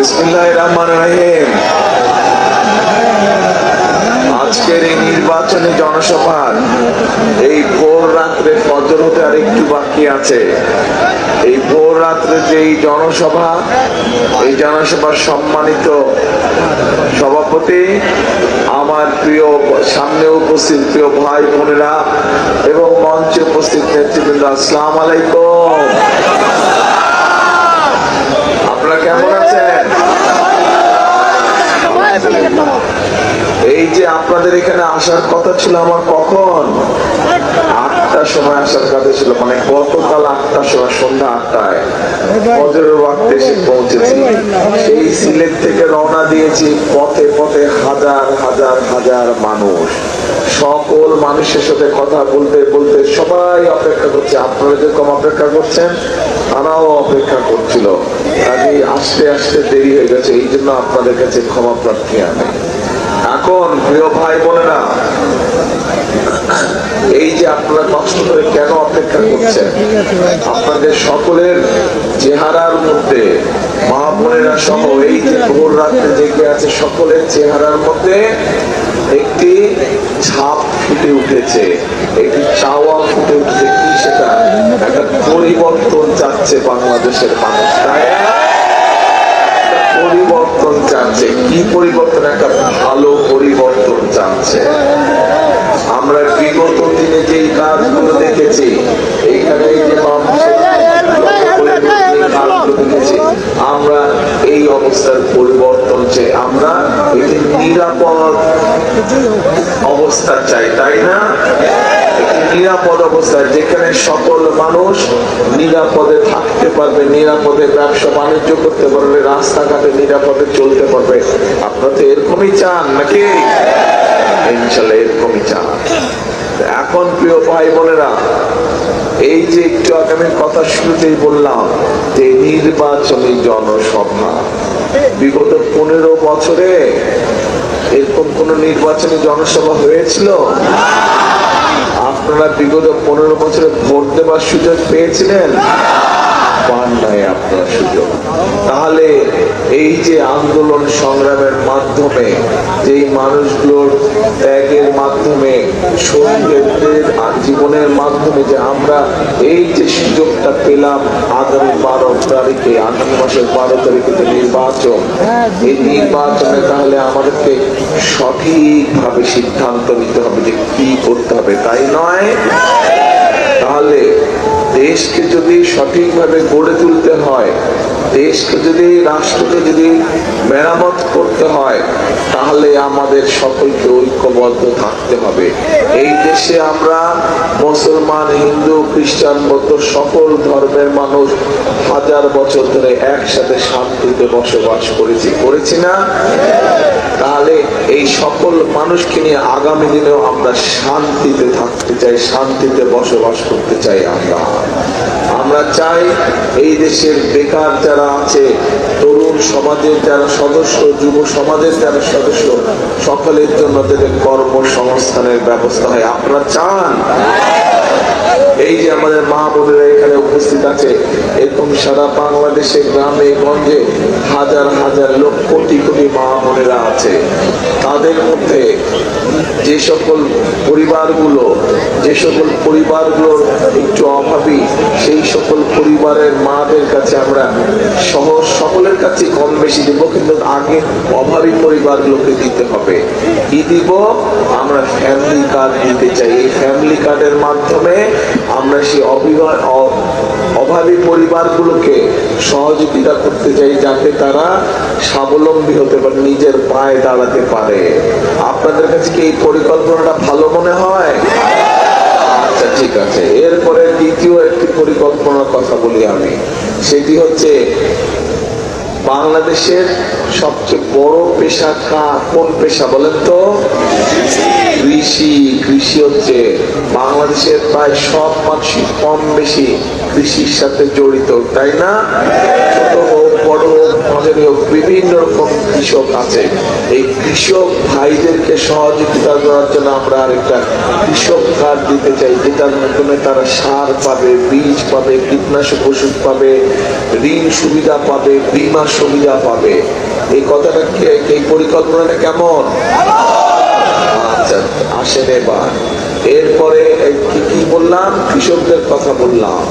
বিসমিল্লাহির রহমানির রহিম। আজকের এই নির্বাচনী জনসভার এই ভোর রাত্রে ফজর হতে আর একটু বাকি আছে। এই ভোর রাত্রে যে এই জনসভা, এই জনসভার সম্মানিত সভাপতি, আমার প্রিয় সামনে উপস্থিত প্রিয় ভাই বোনেরা এবং মঞ্চে উপস্থিত নেতৃবৃন্দ, আসসালামু আলাইকুম। আপনারা কেমন আছেন? এই যে আপনাদের এখানে আসার কথা ছিল আমার কখন 8টার সময় আসার কথা ছিল, মানে গতকাল 8টার সময়, সন্ধ্যা 8টায় ফজরের ওয়াক্তে এসে পৌঁছেছি। সেই সিলেট থেকে রওনা দিয়েছি, পথে পথে হাজার হাজার হাজার মানুষ, সকল মানুষের সাথে কথা বলতে বলতে সবাই অপেক্ষা করছে। আপনারা যেরকম অপেক্ষা করছেন তারাও অপেক্ষা করছিল। কাজে আস্তে আস্তে দেরি হয়ে গেছে, এই জন্য আপনাদের কাছে ক্ষমা প্রার্থী আমি। এখন প্রিয় ভাই বোনেরা, এই যে আপনারা কষ্ট করে কেন অপেক্ষা করছেন, আপনাদের সকলের চেহারার মধ্যে, মা বোনেরা সহ এই যে ভোর রাত্রে জেগে আছে সকলের চেহারার মধ্যে একটি ছাপ ফুটে উঠেছে, একটি চাওয়া ফুটে উঠেছে। কি সেটা? একটা পরিবর্তন চাচ্ছে বাংলাদেশের মানুষ, তাই পরিবর্তন চাচ্ছে। কি পরিবর্তন? একটা ভালো পরিবর্তন চাচ্ছে। আমরা বিগত দিনে যেই কাজগুলো দেখেছি, এইখানে যে দেখেছি, আমরা এই অবস্থার পরিবর্তন চাই। আমরা একটি নিরাপদ অবস্থা চাই, তাই না? নিরাপদ অবস্থা, যেখানে সকল মানুষ নিরাপদে থাকতে পারবে, নিরাপদে ব্যবসা বাণিজ্য করতে পারবে, রাস্তাঘাটে নিরাপদে চলতে পারবে। আপনারা তো এরকমই চান নাকি? ইনশাআল্লাহ এরকমই চান। এখন প্রিয় ভাই বোনেরা, এই যে একটু আগে আমি কথা শুরুতেই বললাম যে নির্বাচনী জনসভা, বিগত 15 বছরে এরকম কোন নির্বাচনী জনসভা হয়েছিল? আপনারা বিগত 15 বছরে ভোট দেওয়ার সুযোগ পেয়েছিলেন? পান নাই আপনার সুযোগ। তাহলে এই যে আন্দোলন সংগ্রামের মাধ্যমে, যেই মানুষগুলোর ত্যাগের মাধ্যমে, শহীদের জীবনের মাধ্যমে যে আমরা এই যে সুযোগটা পেলাম, আগামী 12 তারিখে, আগামী মাসের 12 তারিখে যে নির্বাচন, এই নির্বাচনে তাহলে আমাদেরকে সঠিকভাবে সিদ্ধান্ত নিতে হবে যে কি করতে হবে, তাই নয়? তাহলে দেশকে যদি সঠিকভাবে গড়ে তুলতে হয়, দেশকে যদি, রাষ্ট্রকে যদি মেরামত করতে হয়, তাহলে আমাদের সকলকে ঐক্যবদ্ধ থাকতে হবে। এই দেশে আমরা মুসলমান, হিন্দু, খ্রিস্টান, বৌদ্ধ সকল ধর্মের মানুষ হাজার বছর ধরে একসাথে শান্তিতে বসবাস করেছি না? তাহলে এই সকল মানুষকে নিয়ে আগামী দিনেও আমরা শান্তিতে থাকতে চাই, শান্তিতে বসবাস করতে চাই। আমরা চাই এই দেশের বেকার যারা আছে, তরুণ সমাজের যারা সদস্য, যুব সমাজের যারা সদস্য, সকলের জন্য যাতে কর্মসংস্থানের ব্যবস্থা হয়। আপনারা চান? এই যে আমাদের মা বোনেরা এখানে উপস্থিত আছে, এরকম সারা বাংলাদেশে গ্রামে গঞ্জে হাজার হাজার লোক, কোটি কোটি মা বোনেরা আছে। তাদের মধ্যে যে সকল পরিবারগুলোর একটু অভাবী, সেই সকল পরিবারের মাদের কাছে আমরা সকলের কাছে কম বেশি দিব, কিন্তু আগে অভাবী পরিবারগুলোকে দিতে হবে। কি দিব? আমরা ফ্যামিলি কার্ড দিতে চাই। এই ফ্যামিলি কার্ডের মাধ্যমে আমরা সেই অভাবী পরিবারগুলোকে সহযোগিতা করতে চাই, যাতে তারা স্বাবলম্বী হতে পারে, নিজের পায়ে দাঁড়াতে পারে। আপনাদের কাছে কি এই পরিকল্পনাটা ভালো মনে হয়? আচ্ছা, ঠিক আছে। এরপরে দ্বিতীয় একটি পরিকল্পনার কথা বলি আমি। সেটি হচ্ছে, বাংলাদেশের সবচেয়ে বড় পেশা কোন পেশা বলেন তো? কৃষি। কৃষি হচ্ছে বাংলাদেশের প্রায় সব মানুষই কম বেশি কৃষির সাথে জড়িত, তাই না? ছোট হোক, বড় হোক, মহাজনী হোক, বিভিন্ন রকম কৃষক আছে। এই কৃষক ভাইদেরকে সহযোগিতা করার জন্য আমরা আরেকটা কৃষক কার্ড দিতে চাই, যেটার মাধ্যমে তারা সার পাবে, বীজ পাবে, কীটনাশক ওষুধ পাবে, ঋণ সুবিধা পাবে, বীমা সুবিধা পাবে। এই কথাটা এই পরিকল্পনাটা কেমন? আচ্ছা, আসেন এবার। এরপরে কি বললাম? কৃষকদের কথা বললাম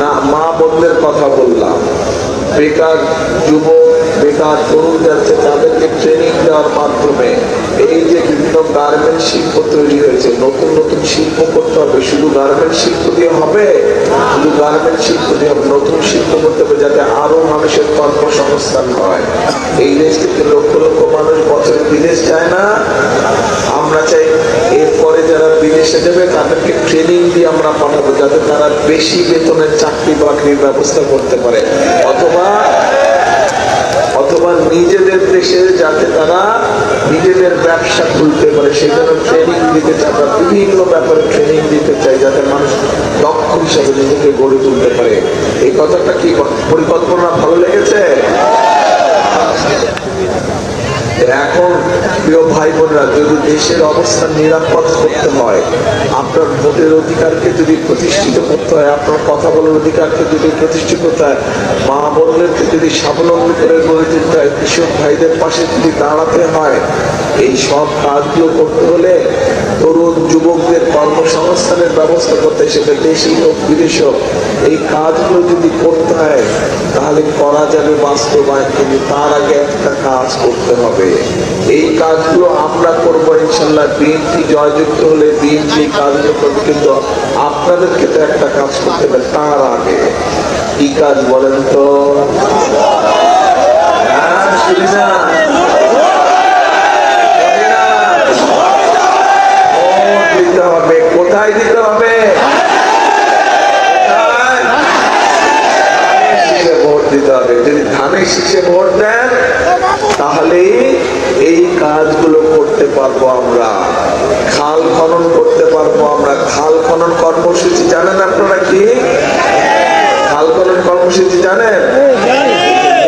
না, মা বোনদের কথা বললাম। বেকার যুবক, বেকার তরুণ যাচ্ছে, তাদেরকে ট্রেনিং দেওয়ার মাধ্যমে এই যে বিভিন্ন গার্মেন্ট শিল্প তৈরি হয়েছে, নতুন নতুন শিল্প করতে হবে। শুধু গার্মেন্ট শিল্প দিয়ে হবে? শুধু গার্মেন্ট শিল্প দিয়ে হবে? নতুন শিল্প করতে হবে, যাতে আরো মানুষের কর্মসংস্থান হয়। এই দেশ থেকে লক্ষ লক্ষ মানুষ বছরে বিদেশ যায় না? আমরা চাই এরপরে যারা বিদেশে যাবে তাদেরকে ট্রেনিং দিয়ে আমরা পাঠাবো, যাতে তারা বেশি বেতনের চাকরি বাকরির ব্যবস্থা করতে পারে, অথবা নিজেদের দেশে যাতে তারা নিজেদের ব্যবসা খুলতে পারে, সেজন্য ট্রেনিং দিতে চাই। আমরা বিভিন্ন ব্যাপারে ট্রেনিং দিতে চাই, যাতে মানুষ দক্ষ হিসাবে নিজেকে গড়ে তুলতে পারে। এই কথাটা কি পরিকল্পনা ভালো লেগেছে? এখন প্রিয় ভাই বোনরা, যদি দেশের অবস্থা নিরাপদ করতে হয়, আপনার ভোটের অধিকারকে যদি প্রতিষ্ঠিত করতে হয়, আপনার কথা বলার অধিকারকে যদি প্রতিষ্ঠিত করতে হয়, মা বোনদেরকে যদি স্বাবলম্বী করে গড়ে তুলতে হয়, কৃষক ভাইদের পাশে যদি দাঁড়াতে হয়, এই সব কাজগুলো করতে হলে তরুণ যুবকদের কর্মসংস্থানের ব্যবস্থা করতে, সেটা দেশি হোক বিদেশ হোক, এই কাজগুলো যদি করতে হয় তাহলে করা যাবে বাস্তবায়ন। কিন্তু তার আগে একটা কাজ করতে হবে। এই কাজগুলো আমরা করবো ইনশাল্লাহ। বিএনপি জয়যুক্ত হলে বিএনপি কাজগুলো করবে, কিন্তু আপনাদেরকে তো একটা কাজ করতে হবে তার আগে। কি কাজ বলেন তো? দিতে হবে। কোথায় দিতে হবে? ভোট দিতে হবে। যদি ধানের শীষে ভোট দেন তাহলে এই কাজগুলো করতে পারবো আমরা। খাল খনন করতে পারবো আমরা। খাল খনন কর্মসূচি জানেন আপনারা? কি খাল খনন কর্মসূচি জানেন?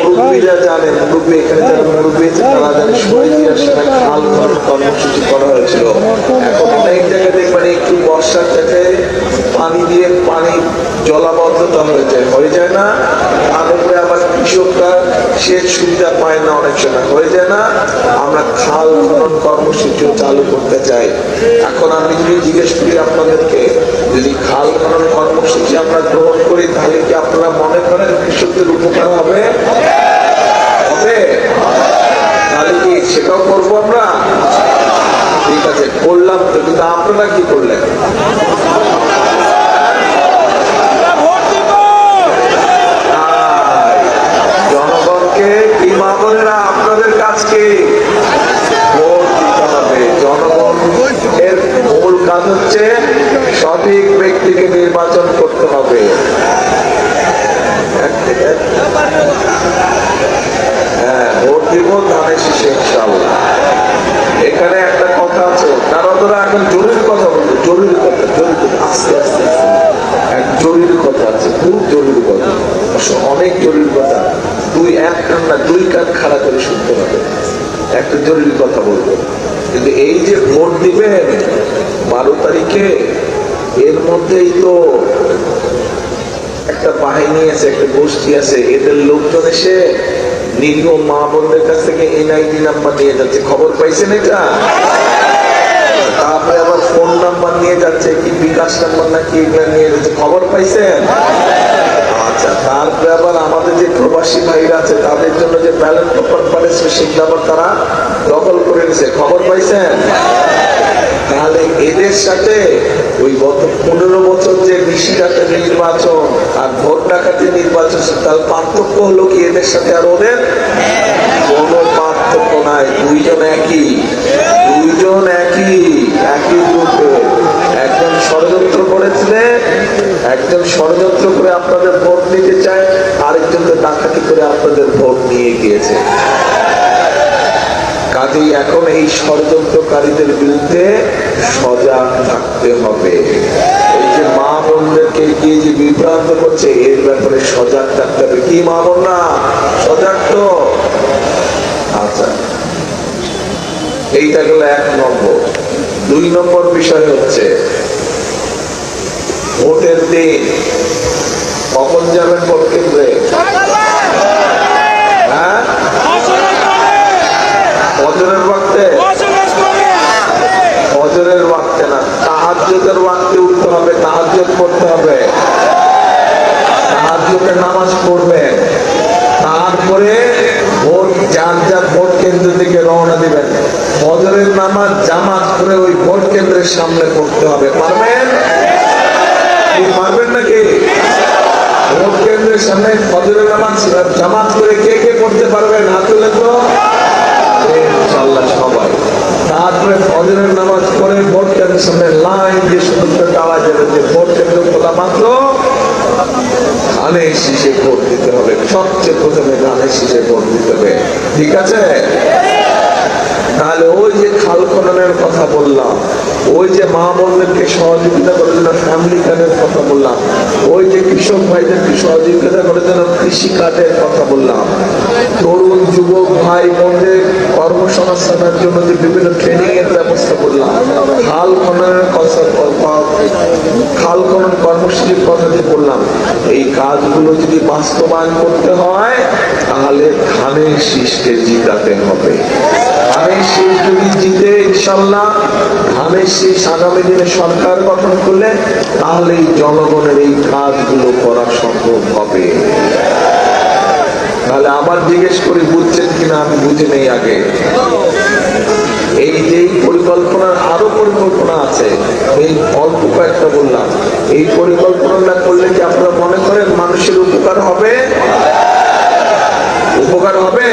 মুরব্বীরা জানেন, মুরব্বী এখানে যারা মুরব্বী আছে তারা জানেন। খাল খনন কর্মসূচি করা হয়েছিল। এখন অনেক জায়গায় দেখবেন একটু বর্ষার জায়গায় পানি দিয়ে পানি জলাবদ্ধতা হয়ে যায় না? তার উপরে আবার কৃষকরা সেচ সুবিধা পায় না, অনেক সময় হয়ে যায় না? আমরা খাল খনন কর্মসূচি চালু করতে চাই। এখন আমি যদি জিজ্ঞেস করি আপনাদেরকে, যদি খাল খনন কর্মসূচি আমরা গ্রহণ করি, তাহলে কি আপনারা মনে করেন কৃষকদের উপকার হবে? তাহলে কি সেটাও করবো আমরা? ঠিক আছে, করলাম তো। কিন্তু আপনারা কি করলেন? জনগণকে কি, মা বোনেরা, আপনাদের কাজকে ভোট দিতে হবে। জনগণের মূল কাজ হচ্ছে সঠিক ব্যক্তিকে নির্বাচন করতে হবে। হ্যাঁ, ভোট দিব ধানের শীষে ইনশাআল্লাহ। এখানে একটা কথা আছে, তারা এখন জরুরি কথা বলবে। জরুরি কথা, আস্তে আস্তে এক জরুরি কথা আছে, খুব জরুরি কথা, অনেক জরুরি কথা। এক কান না, দুই কান খাড়া করে শুনতে হবে। একটা জরুরি কথা বলবো। কিন্তু এই যে ভোট দিবেন 12 তারিখে, এর মধ্যেই তো একটা বাহিনী আছে, একটা গোষ্ঠী আছে, এদের লোকজন এসে নিরীহ মা বোনদের কাছ থেকে এনআইডি নাম্বার নিয়ে যাচ্ছে। খবর পাইছেন এটা? তারপরে আবার ফোন নাম্বার নিয়ে যাচ্ছে, কি বিকাশ নাম্বার নাকি এগুলো নিয়ে যাচ্ছে। খবর পাইছেন? আচ্ছা, তারপরে আবার আমাদের যে প্রবাসী ভাইরা আছে তাদের জন্য যে ব্যালট পেপার পাঠিয়েছে সেগুলো আবার তারা দখল করে নিছে। খবর পাইছেন? তাহলে এদের সাথে ওই গত 15 বছর যে নিশিরাতের নির্বাচন আর ভোট ডাকাতির নির্বাচন, তার পার্থক্য হলো কি? এদের সাথে আর ওদের কোনো পার্থক্য নাই। দুইজন একই গ্রুপে। একজন ষড়যন্ত্র করেছিলেন, একজন ষড়যন্ত্র করে আপনাদের ভোট নিতে চায়, আরেকজনকে ডাকাতি করে আপনাদের ভোট নিয়ে গিয়েছে। কাজেই এখন এই ষড়যন্ত্রকারীদের বিরুদ্ধে সজাগ থাকতে হবে। এই যে মা বোনদেরকে মানুষকে গিয়ে যে বিভ্রান্ত করছে এর ব্যাপারে সজাগ থাকতে হবে। কি মামুন না সজাগ তো? আচ্ছা, এইটা গেল 1 নম্বর। 2 নম্বর বিষয় হচ্ছে ভোটের দিন কখন যাবেন ভোট কেন্দ্রে? হ্যাঁ, ফজরের ওয়াক্তে? ফজরের ওয়াক্তে না, তাহাজ্জুদের ওয়াক্তে উঠতে হবে, তাহাজ্জুদ পড়তে হবে, তাহাজ্জুদের নামাজ পড়বেন, তারপরে ভোট যার যার ভোট কেন্দ্র থেকে রওনা দিবেন। ফজরের নামাজ জামাত করে ওই ভোট কেন্দ্রের সামনে পড়তে হবে। পারবেন? পারবেন নাকি? ভোট কেন্দ্রের সামনে ফজরের নামাজ জামাত করে কে কে পড়তে পারবেন? হাত তুলে তো ইনশাআল্লাহ সবাই। তারপরে ফজরের নামাজ পড়ে ভোট কেন্দ্রের সামনে লাইন দিয়ে সুন্দর আওয়াজ যাবে যে ভোট কেন্দ্র খোলা মাত্র ধানের শীষে ভোট দিতে হবে। সবচেয়ে প্রথমে ধানের শীষে ভোট দিতে হবে। ঠিক আছে? তাহলে ওই যে খাল খননের কথা বললাম, ওই যে মা বোনদেরকে সহযোগিতা করার জন্য ফ্যামিলি কার্ডের কথা বললাম, ওই যে কৃষক ভাইদেরকে সহযোগিতা করার জন্য কৃষি কার্ডের কথা বললাম, তরুণ যুবক ভাই বোনদের কর্মসংস্থানের জন্য যে বিভিন্ন ট্রেনিং এর ব্যবস্থা করলাম, খাল খননের কথা, খাল খনন কর্মসূচির কথা যে বললাম, এই কাজগুলো যদি বাস্তবায়ন করতে হয় তাহলে ধানের শীষকে জিতাতে হবে। ধানের শীষ যদি জিতে ইনশাল্লাহ, ধানের শীষ আগামী দিনে সরকার গঠন করলে তাহলে জনগণের এই কাজগুলো করা সম্ভব হবে। তাহলে আবার জিজ্ঞেস করি বুঝছেন কিনা, আমি বুঝে নেই আগে। এই যে পরিকল্পনার আরো পরিকল্পনা আছে, এই অল্প কয়েকটা বললাম, এই পরিকল্পনাটা করলে কি আপনারা মনে করেন মানুষের উপকার হবে? উপকার হবে?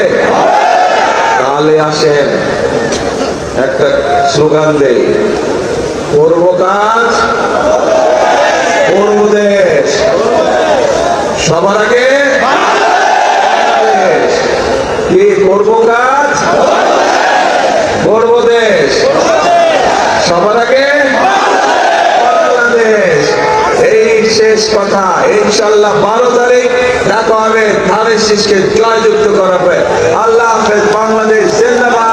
তাহলে আসেন একটা স্লোগান দেই, করব কাজ করব দেশ, সবার আগে কি করব কাজ করব দেশ, সবার আগে বাংলাদেশ। এই শেষ কথা। ইনশাল্লাহ 12 তারিখ দেখা হবে, ধানের শীষকে জয়যুক্ত করাবে। আল্লাহ হাফেজ। বাংলাদেশ জিন্দাবাদ।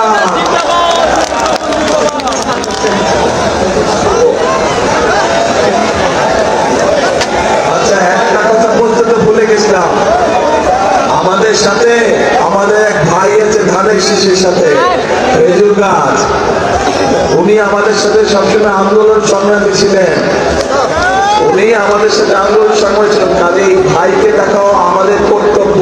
আচ্ছা, একটা কথা বলতে তো ভুলে গেছিলাম। আমাদের সাথে আমাদের এক ভাই আছে ধানের শীষের সাথে, খেজুর গাছ। উনি আমাদের সাথে সবসময় আন্দোলন সংগ্রামী ছিলেন, উনি আমাদের সাথে আন্দোলন সংগ্রামী ছিলেন। কাজে এই ভাইকে দেখাও আমাদের কর্তব্য।